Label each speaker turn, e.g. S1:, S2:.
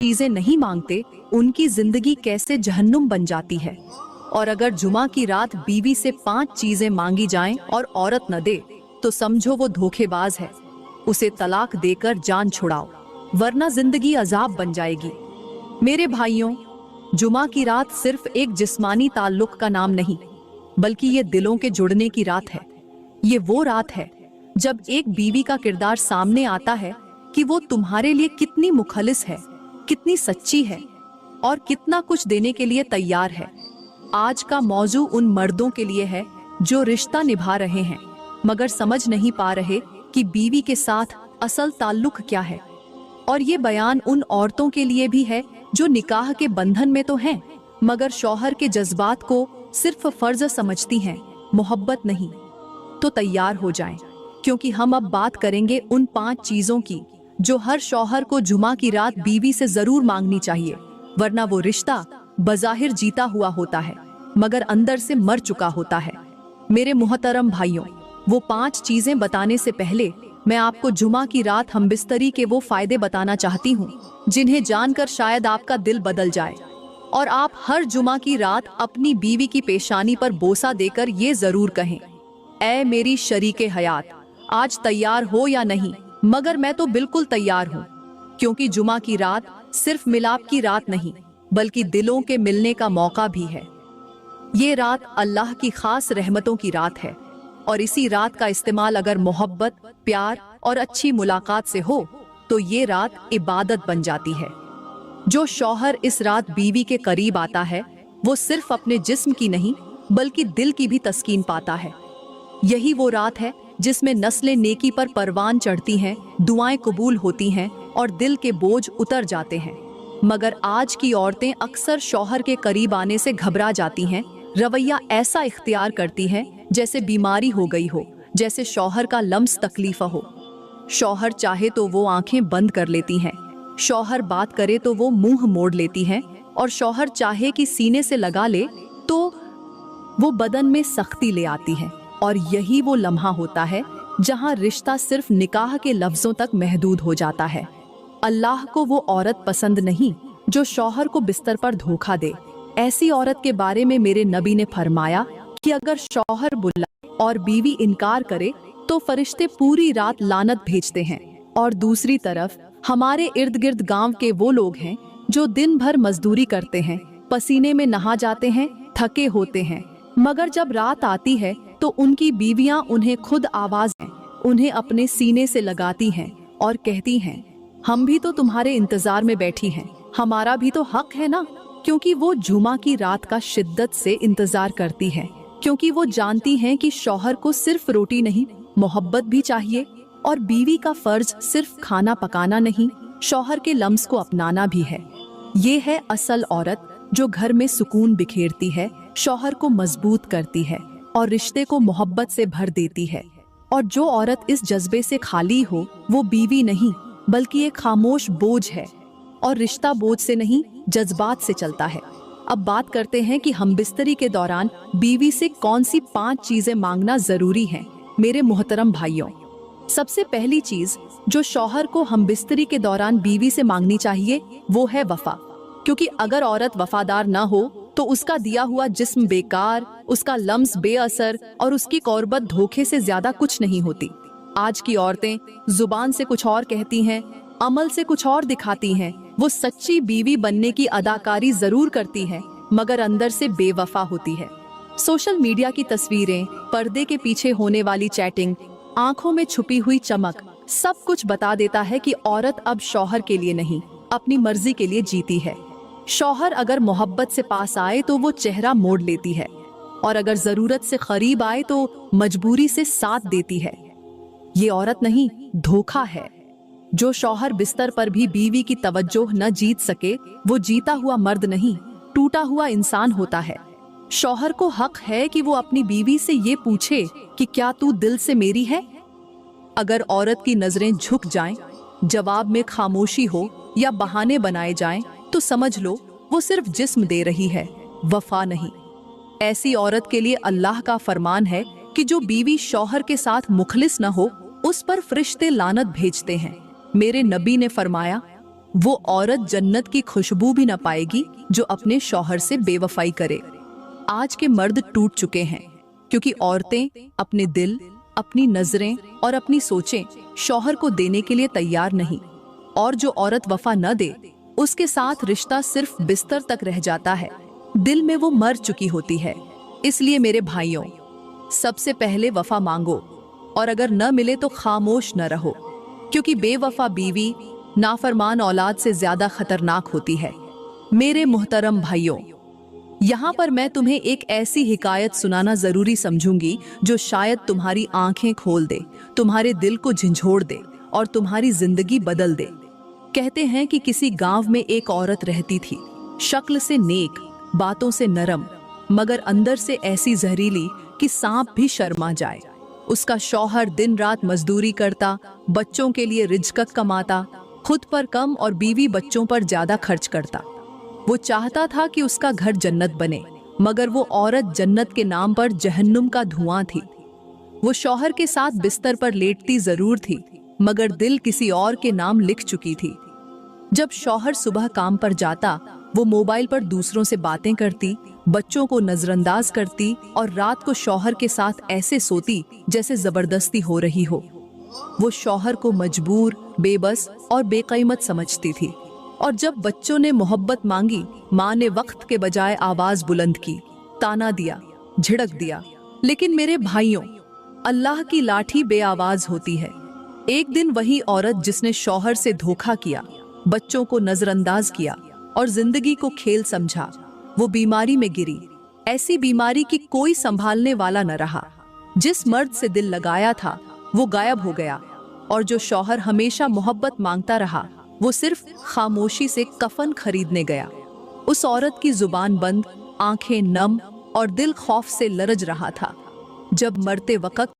S1: चीजें नहीं मांगते उनकी जिंदगी कैसे जहन्नुम बन जाती है। और अगर जुमा की रात बीवी से 5 चीजें मांगी जाएं और औरत न दे तो समझो वो धोखेबाज है। उसे तलाक देकर जान छुड़ाओ, वरना जिंदगी अजाब बन जाएगी। मेरे भाइयों, जुमा की रात सिर्फ एक जिस्मानी ताल्लुक का नाम नहीं, बल्कि ये दिलों के जुड़ने की रात है। ये वो रात है जब एक बीवी का किरदार सामने आता है कि वो तुम्हारे लिए कितनी मुखलिस है, कितनी सच्ची है और कितना कुछ देने के लिए तैयार है। आज का मौजू उन मर्दों के लिए है जो रिश्ता निभा रहे हैं मगर समझ नहीं पा रहे कि बीवी के साथ असल ताल्लुक क्या है। और ये बयान उन औरतों के लिए भी है जो निकाह के बंधन में तो हैं मगर शौहर के जज्बात को सिर्फ फर्ज समझती हैं, मोहब्बत नहीं। तो तैयार हो जाएं, क्योंकि हम अब बात करेंगे उन 5 चीजों की जो हर शौहर को जुमा की रात बीवी से जरूर मांगनी चाहिए, वरना वो रिश्ता बज़ाहिर जीता हुआ होता है मगर अंदर से मर चुका होता है। मेरे मुहतरम भाइयों, वो 5 चीजें बताने से पहले मैं आपको जुमा की रात हमबिस्तरी के वो फायदे बताना चाहती हूँ जिन्हें जानकर शायद आपका दिल बदल जाए और आप हर जुमा की रात अपनी बीवी की पेशानी पर बोसा देकर ये जरूर कहें, ऐ मेरी शरीके हयात, आज तैयार हो या नहीं? मगर मैं तो बिल्कुल तैयार हूँ, क्योंकि जुमा की रात सिर्फ मिलाप की रात नहीं बल्कि दिलों के मिलने का मौका भी है। ये रात अल्लाह की खास रहमतों की रात है और इसी रात का इस्तेमाल अगर मोहब्बत, प्यार और अच्छी मुलाकात से हो तो ये रात इबादत बन जाती है। जो शौहर इस रात बीवी के करीब आता है वो सिर्फ अपने जिस्म की नहीं बल्कि दिल की भी तस्कीन पाता है। यही वो रात है जिसमें नस्लें नेकी पर परवान चढ़ती हैं, दुआएं कबूल होती हैं और दिल के बोझ उतर जाते हैं। मगर आज की औरतें अक्सर शौहर के करीब आने से घबरा जाती हैं, रवैया ऐसा इख्तियार करती हैं जैसे बीमारी हो गई हो, जैसे शौहर का लम्स तकलीफ हो। शौहर चाहे तो वो आंखें बंद कर लेती हैं, शौहर बात करे तो वो मुंह मोड़ लेती हैं और शौहर चाहे कि सीने से लगा ले तो वो बदन में सख्ती ले आती है। और यही वो लम्हा होता है जहां रिश्ता सिर्फ निकाह के लफ्जों तक महदूद हो जाता है। अल्लाह को वो औरत पसंद नहीं जो शौहर को बिस्तर पर धोखा दे। ऐसी औरत के बारे में मेरे नबी ने फरमाया कि अगर शौहर बुलाए और बीवी इनकार करे तो फरिश्ते पूरी रात लानत भेजते हैं। और दूसरी तरफ हमारे इर्द गिर्द गांव के वो लोग हैं जो दिन भर मजदूरी करते हैं, पसीने में नहा जाते हैं, थके होते हैं, मगर जब रात आती है तो उनकी बीवियां उन्हें खुद आवाज उन्हें अपने सीने से लगाती हैं और कहती हैं, हम भी तो तुम्हारे इंतजार में बैठी हैं, हमारा भी तो हक है ना। क्योंकि वो जुमा की रात का शिद्दत से इंतजार करती हैं, क्योंकि वो जानती हैं कि शौहर को सिर्फ रोटी नहीं मोहब्बत भी चाहिए और बीवी का फर्ज सिर्फ खाना पकाना नहीं, शौहर के लम्स को अपनाना भी है। ये है असल औरत जो घर में सुकून बिखेरती है, शौहर को मजबूत करती है और रिश्ते को मोहब्बत से भर देती है। और जो औरत इस जज्बे से खाली हो वो बीवी नहीं बल्कि एक खामोश बोझ है, और रिश्ता बोझ से नहीं जज्बात से चलता है। अब बात करते हैं कि हमबिस्तरी के दौरान बीवी से कौन सी 5 चीजें मांगना जरूरी हैं। मेरे मोहतरम भाइयों, सबसे पहली चीज जो शौहर को हमबिस्तरी के दौरान बीवी से मांगनी चाहिए वो है वफा। क्योंकि अगर औरत वफादार ना हो तो उसका दिया हुआ जिस्म बेकार, उसका लम्स बेअसर और उसकी कौरबत धोखे से ज्यादा कुछ नहीं होती। आज की औरतें जुबान से कुछ और कहती हैं, अमल से कुछ और दिखाती हैं। वो सच्ची बीवी बनने की अदाकारी जरूर करती हैं मगर अंदर से बेवफा होती है। सोशल मीडिया की तस्वीरें, पर्दे के पीछे होने वाली चैटिंग, आंखों में छुपी हुई चमक, सब कुछ बता देता है कि औरत अब शौहर के लिए नहीं अपनी मर्जी के लिए जीती है। शौहर अगर मोहब्बत से पास आए तो वो चेहरा मोड़ लेती है और अगर जरूरत से करीब आए तो मजबूरी से साथ देती है। ये औरत नहीं, धोखा है। जो शौहर बिस्तर पर भी बीवी की तवज्जो न जीत सके वो जीता हुआ मर्द नहीं, टूटा हुआ इंसान होता है। शौहर को हक है कि वो अपनी बीवी से ये पूछे कि क्या तू दिल से मेरी है। अगर औरत की नजरें झुक जाएं, जवाब में खामोशी हो या बहाने बनाए जाएं, तो समझ लो वो सिर्फ जिस्म दे रही है, वफा नहीं। ऐसी औरत के लिए अल्लाह का फरमान है कि जो बीवी शौहर के साथ मुखलिस न हो उस पर फरिश्ते लानत भेजते हैं। मेरे नबी ने फरमाया, वो औरत जन्नत की खुशबू भी न पाएगी जो अपने शौहर से बेवफाई करे। आज के मर्द टूट चुके हैं क्योंकि औरतें अपने दिल, अपनी नजरें और अपनी सोचें शौहर को देने के लिए तैयार नहीं। और जो औरत वफा न दे, उसके साथ रिश्ता सिर्फ बिस्तर तक रह जाता है, दिल में वो मर चुकी होती है। इसलिए मेरे भाइयों, सबसे पहले वफा मांगो, और अगर न मिले तो खामोश न रहो, क्योंकि बेवफा बीवी नाफरमान औलाद से ज्यादा खतरनाक होती है। मेरे मुहतरम भाइयों, यहाँ पर मैं तुम्हें एक ऐसी हिकायत सुनाना जरूरी समझूंगी जो शायद तुम्हारी आंखें खोल दे, तुम्हारे दिल को झंझोड़ दे और तुम्हारी जिंदगी बदल दे। कहते हैं कि किसी गांव में एक औरत रहती थी, शक्ल से नेक, बातों से नरम, मगर अंदर से ऐसी जहरीली कि सांप भी शर्मा जाए। उसका शौहर दिन रात मजदूरी करता, बच्चों के लिए रिज़्क़ कमाता, खुद पर कम और बीवी बच्चों पर ज्यादा खर्च करता। वो चाहता था कि उसका घर जन्नत बने, मगर वो औरत जन्नत के नाम पर जहन्नुम का धुआं थी। वो शौहर के साथ बिस्तर पर लेटती जरूर थी, मगर दिल किसी और के नाम लिख चुकी थी। जब शौहर सुबह काम पर जाता, वो मोबाइल पर दूसरों से बातें करती, बच्चों को नजरअंदाज करती और रात को शौहर के साथ ऐसे सोती जैसे जबरदस्ती हो रही हो। वो शौहर को मजबूर, बेबस और बेकीमत समझती थी। और जब बच्चों ने मोहब्बत मांगी, माँ ने वक्त के बजाय आवाज बुलंद की, ताना दिया, झिड़क दिया। लेकिन मेरे भाइयों, अल्लाह की लाठी बेआवाज होती है। एक दिन वही औरत जिसने शौहर से धोखा किया, बच्चों को नजरअंदाज किया और जिंदगी को खेल समझा, वो बीमारी में गिरी। ऐसी बीमारी की कोई संभालने वाला न रहा। जिस मर्द से दिल लगाया था वो गायब हो गया, और जो शौहर हमेशा मोहब्बत मांगता रहा वो सिर्फ खामोशी से कफन खरीदने गया। उस औरत की जुबान बंद, आंखें नम और दिल खौफ से लरज रहा था। जब मरते वक्त